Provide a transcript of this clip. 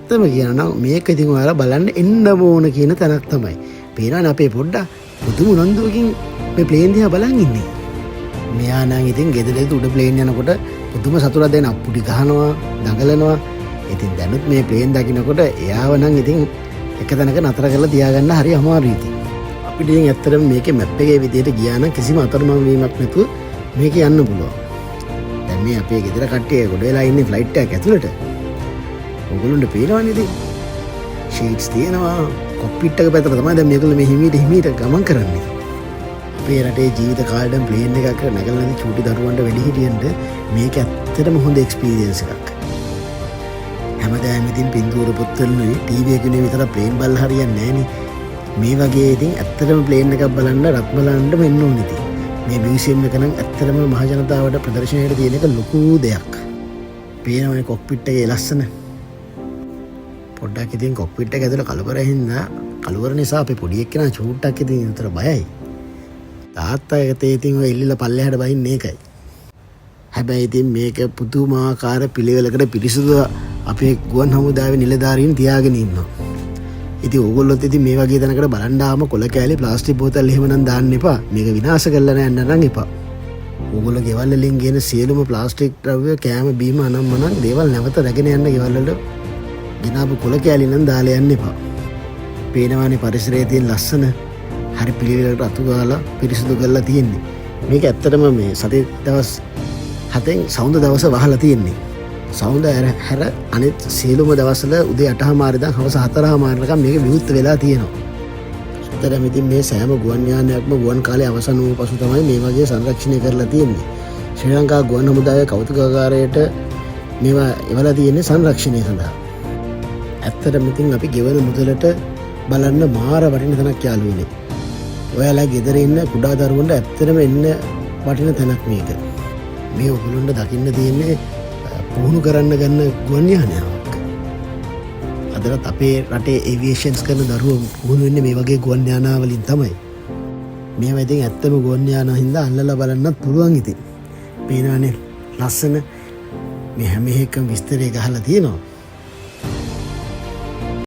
ඇත්තම කියනවා මේක ඉතින් ඔයාලා බලන්න එන්න ඕන කියන තැනක් තමයි. පේනවනේ අපේ පොඩ්ඩා පුදුම උනන්දුවකින් මේ ප්ලේන් දිහා බලන් ඉන්නේ. මෙයා නම් ඉතින් ගෙදරට උඩ ප්ලේන් යනකොට පුදුම සතුටක් දැනෙන අප්පුඩි ගහනවා, දඟලනවා. ඉතින් දැනුත් මේ ප්ලේන් දකින්නකොට එයාව නම් ඉතින් එක තැනක නතර කරලා තියාගන්න හරි අමාරුයි ඉතින්. අපිට ඉතින් ඇත්තටම මේකේ මැප් එකේ විදියට ගියා නම් කිසිම අතරමං වීමක් නැතුව මේක යන්න පුළුවන්. දැන් මේ අපේ ගෙදර කට්ටිය ගොඩ වෙලා ඉන්නේ ෆ්ලයිට් එකක් ඇතුළට. ඔයගොල්ලන්ට පේනවනේ ඉතින්. ෂීට්ස් තියෙනවා. කොක්පිට් එක පැත්තට තමයි දැන් මේගොල්ලෝ මේ හිමීට ගමන් කරන්නේ. අපේ රටේ ජීවිත කාලෙම ප්ලේන් එකක් නැගලා නැති චූටි දරුවන්ට වැඩි හිටියන්ට මේක ඇත්තටම හොඳ එක්ස්පීරියන්ස් එකක්. හැමදාම ඉතින් පින්තූර පොත්වලුයි ටීවී එකේ විතර ප්ලේන් බලලා හරියන්නේ නැහනේ. මේ වගේ ඉතින් ඇත්තටම ප්ලේන් එකක් බලන්න රත් බලන්න වෙන්න ඕනේ ඉතින්. මේ මියුසියම් එක නම් ඇත්තටම මහ ජනතාවට ප්‍රදර්ශනයට තියෙන එක ලොකු දෙයක්. පේනවනේ කොක්පිට් එකේ ලස්සන. පොඩ්ඩක් ඉතින් කොක්පිට් එක ඇතුළේ කලවර නිසා අපේ පොඩි එක්කෙනා චූට්ටක් ඉතින් උතර බයයි. තාත්තා එකතේ ඉතින් ඔය ඉල්ලලා පල්ලෙහාට බහින්නේ ඒකයි. හැබැයි ඉතින් මේක පුදුමාකාර පිළිවෙලකට පිරිසුදු අපේ ගුවන් හමුදාවේ නිලධාරීන් තියාගෙන ඉන්නවා. ඉතින් ඕගොල්ලොත් ඉතින් මේ වගේ තැනකට බලන්න ආවම කොල කෑලි ප්ලාස්ටික් බෝතල් එහෙම නම් දාන්න එපා. මේක විනාශ කරලා යන්න නම් එපා. ඕගොල්ලෝ ගෙවල් වලින් ගෙන සියලුම ප්ලාස්ටික් ද්‍රව්‍ය කෑම බීම අනම්මනම් දේවල් නැවත රැගෙන යන්න ගෙවල් වල ගෙනාපු කොල කෑලි නම් දාලා යන්න එපා. පේනවානේ පරිසරයේ තියෙන ලස්සන හරි පිළිවෙලකට අතු ගාලා පිරිසිදු කරලා තියෙන්නේ. මේක ඇත්තටම මේ සති දවස් 7න් සවුන්ද දවස වහලා තියෙන්නේ. සවුන්ද හැර අනිත් සියලුම දවස්වල උදේ 8:00 ඉඳන් හවස 4:00 වෙනකම් මේක විවෘත වෙලා තියෙනවා. ඇත්තටම ඉතින් මේ සෑම ගුවන් යානයක්ම ගුවන් කාලේ අවසන් වූ පසු තමයි මේ වගේ සංරක්ෂණය කරලා තියෙන්නේ. ශ්‍රී ලංකා ගුවන් හමුදාවේ කෞතුකාගාරයට මේවා එවලා තියෙන්නේ සංරක්ෂණය සඳහා. ඇත්තටම ඉතින් අපි ගෙවන මුදලට බලන්න මාර වටින තැනක් යාළුවනේ. ඔයාලා ගෙදර ඉන්න කුඩා දරුවන්ට ඇත්තටම එන්න වටින තැනක් මේක. මේ ඔයගොල්ලන්ට දකින්න තියෙන්නේ පුහුණු කරන්න ගන්න ගුවන් යානයක්. අදටත් අපේ රටේ ඒවියේෂන්ස් කරන දරුවෝ පුහුණු වෙන්නේ මේ වගේ ගුවන් යානාවලින් තමයි. මේවා ඉතින් ඇත්තම ගුවන් යානා හින්දා අල්ලලා බලන්නත් පුළුවන් ඉතින්. පේනවනේ ලස්සන මේ හැම එකම විස්තරය ගහලා තියෙනවා.